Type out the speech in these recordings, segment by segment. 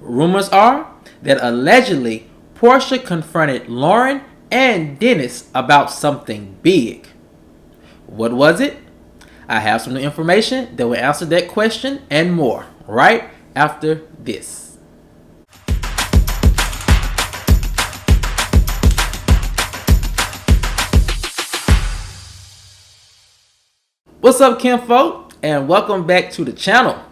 Rumors are that allegedly Porsha confronted Lauren and Dennis about something big. What was it? I have some new information that will answer that question and more right after this. What's up, kinfolk, and welcome back to the channel.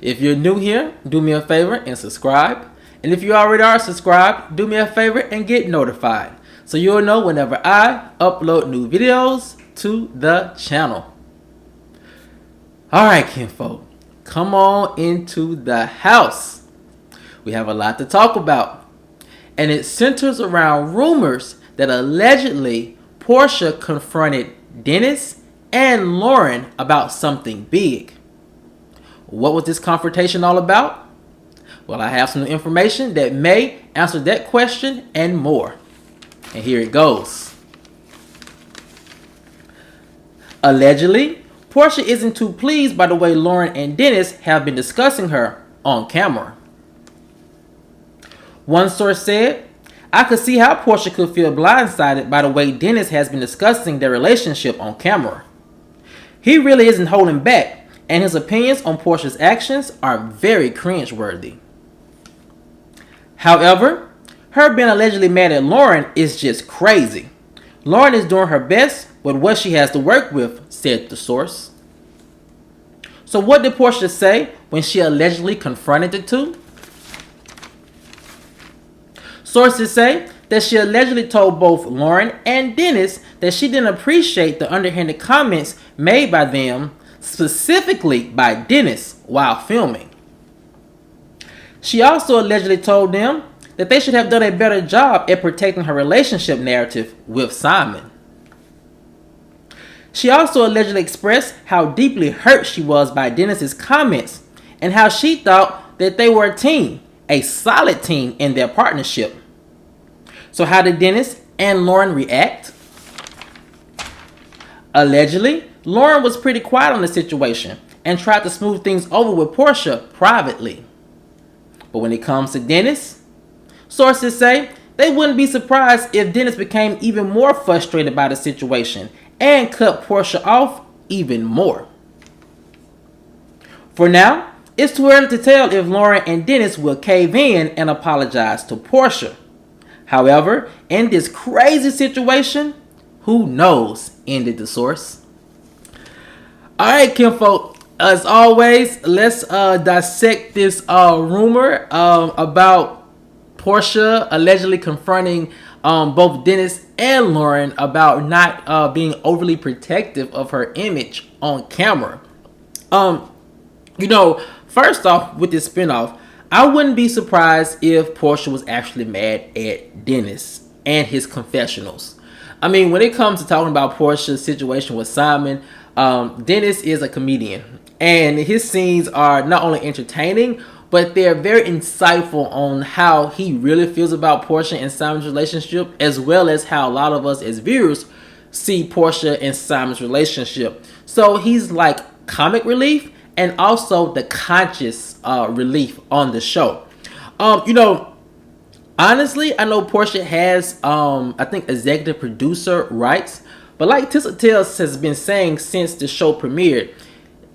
If you're new here, do me a favor and subscribe. And if you already are subscribed, do me a favor and get notified so you'll know whenever I upload new videos to the channel. Alright, kinfolk, come on into the house. We have a lot to talk about, and it centers around rumors that allegedly Porsha confronted Dennis and Lauren about something big. What was this confrontation all about? Well, I have some information that may answer that question and more. And here it goes. Allegedly, Porsha isn't too pleased by the way Lauren and Dennis have been discussing her on camera. One source said, "I could see how Porsha could feel blindsided by the way Dennis has been discussing their relationship on camera. He really isn't holding back, and his opinions on Porsha's actions are very cringeworthy. However, her being allegedly mad at Lauren is just crazy. Lauren is doing her best with what she has to work with," said the source. So what did Porsha say when she allegedly confronted the two? Sources say that she allegedly told both Lauren and Dennis that she didn't appreciate the underhanded comments made by them, specifically by Dennis, while filming. She also allegedly told them that they should have done a better job at protecting her relationship narrative with Simon. She also allegedly expressed how deeply hurt she was by Dennis's comments and how she thought that they were a team, a solid team in their partnership. So how did Dennis and Lauren react? Allegedly, Lauren was pretty quiet on the situation and tried to smooth things over with Porsha privately. But when it comes to Dennis, sources say they wouldn't be surprised if Dennis became even more frustrated by the situation and cut Porsha off even more. For now, it's too early to tell if Lauren and Dennis will cave in and apologize to Porsha. However, in this crazy situation, who knows, ended the source. Alright, kinfolk, as always, let's dissect this rumor about Porsha allegedly confronting both Dennis and Lauren about not being overly protective of her image on camera. First off, with this spinoff, I wouldn't be surprised if Porsha was actually mad at Dennis and his confessionals. I mean, when it comes to talking about Porsha's situation with Simon, Dennis is a comedian, and his scenes are not only entertaining, but they're very insightful on how he really feels about Porsha and Simon's relationship, as well as how a lot of us as viewers see Porsha and Simon's relationship. So he's like comic relief and also the conscious relief on the show. Honestly, I know Porsha has, I think, executive producer rights. But like Tissa Tales has been saying since the show premiered,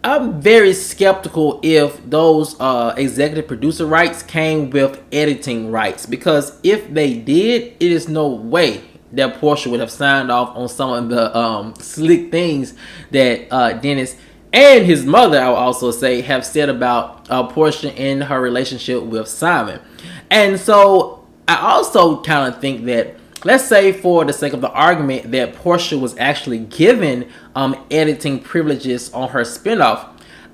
I'm very skeptical if those executive producer rights came with editing rights. Because if they did, it is no way that Porsha would have signed off on some of the slick things that Dennis and his mother, I would also say, have said about Porsha in her relationship with Simon. And so I also kind of think that, let's say for the sake of the argument, that Porsha was actually given editing privileges on her spinoff,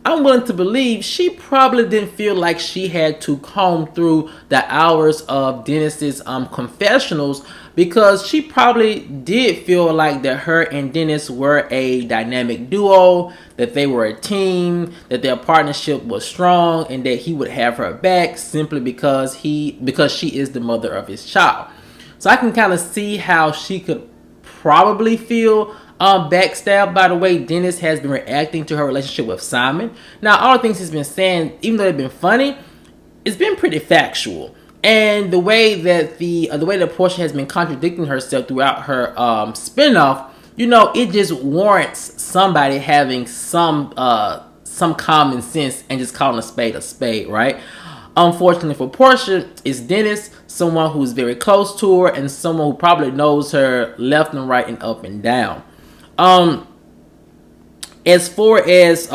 I'm willing to believe she probably didn't feel like she had to comb through the hours of Dennis's confessionals, because she probably did feel like that her and Dennis were a dynamic duo, that they were a team, that their partnership was strong, and that he would have her back simply because she is the mother of his child. So I can kind of see how she could probably feel backstabbed by the way Dennis has been reacting to her relationship with Simon. Now, all the things he's been saying, even though they've been funny, it's been pretty factual. And the way that the way that Porsha has been contradicting herself throughout her spinoff, it just warrants somebody having some common sense and just calling a spade, right? Unfortunately for Porsha, it's Dennis, someone who's very close to her and someone who probably knows her left and right and up and down. As far as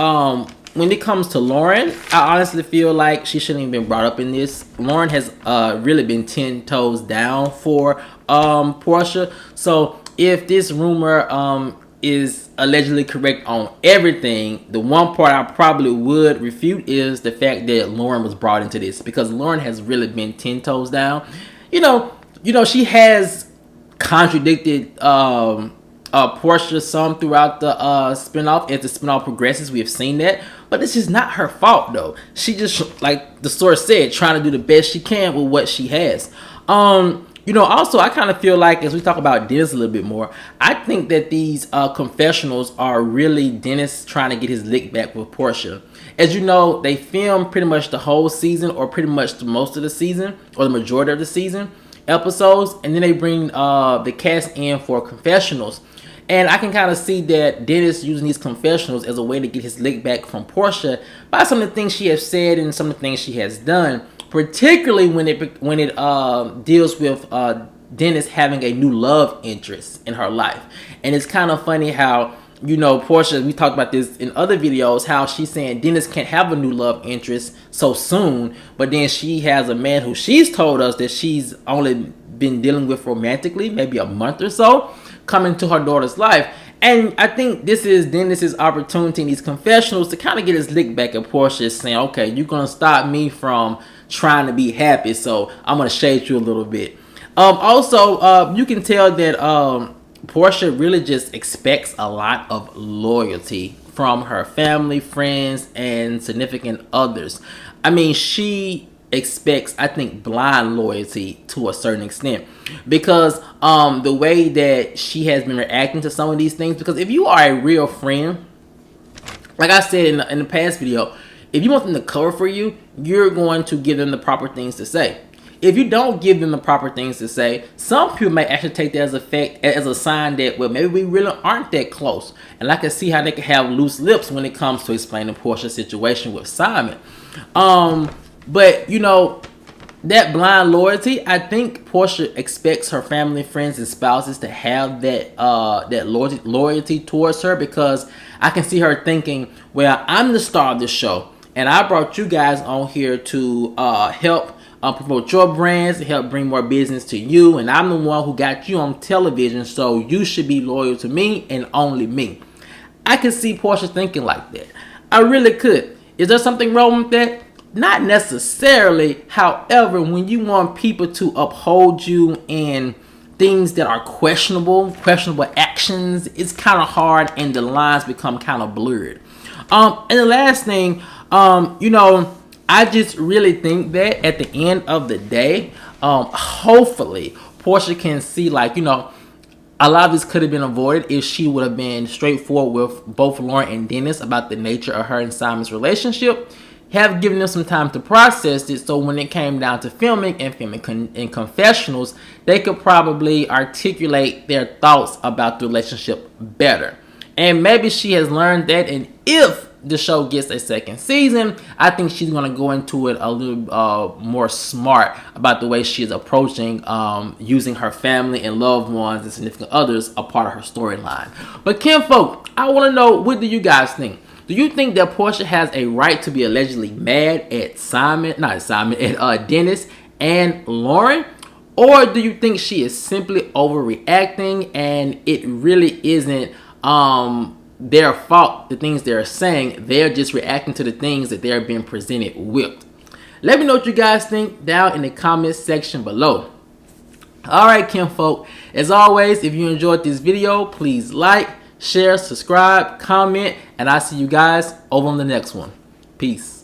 when it comes to Lauren, I honestly feel like she shouldn't even been brought up in this. Lauren has really been 10 toes down for Porsha. So if this rumor is allegedly correct on everything, the one part I probably would refute is the fact that Lauren was brought into this, because Lauren has really been 10 toes down. She has contradicted Porsha some throughout the spinoff. As the spinoff progresses, we have seen that, but this is not her fault though. She just, like the source said, trying to do the best she can with what she has. Also, I kind of feel like, as we talk about Dennis a little bit more, I think that these confessionals are really Dennis trying to get his lick back with Porsha. As you know, they filmed pretty much the whole season, or pretty much the most of the season, or the majority of the season episodes, and then they bring the cast in for confessionals. And I can kind of see that Dennis using these confessionals as a way to get his lick back from Porsha by some of the things she has said and some of the things she has done, particularly when it deals with Dennis having a new love interest in her life. And it's kind of funny how, Porsha, we talked about this in other videos, how she's saying Dennis can't have a new love interest so soon, but then she has a man who she's told us that she's only been dealing with romantically, maybe a month or so, coming to her daughter's life. And I think this is Dennis's opportunity in these confessionals to kind of get his lick back at Porsha, saying, okay, you're going to stop me from trying to be happy, so I'm going to shade you a little bit. Also, you can tell that Porsha really just expects a lot of loyalty from her family, friends, and significant others. I mean, she expects, I think, blind loyalty to a certain extent, because the way that she has been reacting to some of these things, because if you are a real friend, like I said in the past video, if you want them to cover for you, you're going to give them the proper things to say. If you don't give them the proper things to say, some people may actually take that as a sign that, well, maybe we really aren't that close. And I can see how they can have loose lips when it comes to explaining Porsha's situation with Simon. But that blind loyalty, I think Porsha expects her family, friends, and spouses to have that loyalty towards her, because I can see her thinking, well, I'm the star of this show, and I brought you guys on here to help promote your brands, help bring more business to you, and I'm the one who got you on television, so you should be loyal to me and only me. I could see Porsha thinking like that. I really could. Is there something wrong with that? Not necessarily. However, when you want people to uphold you in things that are questionable actions, it's kind of hard and the lines become kind of blurred. And the last thing, I just really think that at the end of the day, hopefully Porsha can see, like, a lot of this could have been avoided if she would have been straightforward with both Lauren and Dennis about the nature of her and Simon's relationship, have given them some time to process it, so when it came down to filming in confessionals, they could probably articulate their thoughts about the relationship better. And maybe she has learned that, and if the show gets a second season, I think she's going to go into it a little more smart about the way she is approaching using her family and loved ones and significant others a part of her storyline. But kinfolk, I want to know, what do you guys think? Do you think that Porsha has a right to be allegedly mad at Dennis and Lauren? Or do you think she is simply overreacting and it really isn't their fault, the things they're saying? They're just reacting to the things that they're being presented with. Let me know what you guys think down in the comments section below. Alright, kinfolk, as always, if you enjoyed this video, please like, share, subscribe, comment, and I'll see you guys over on the next one. Peace.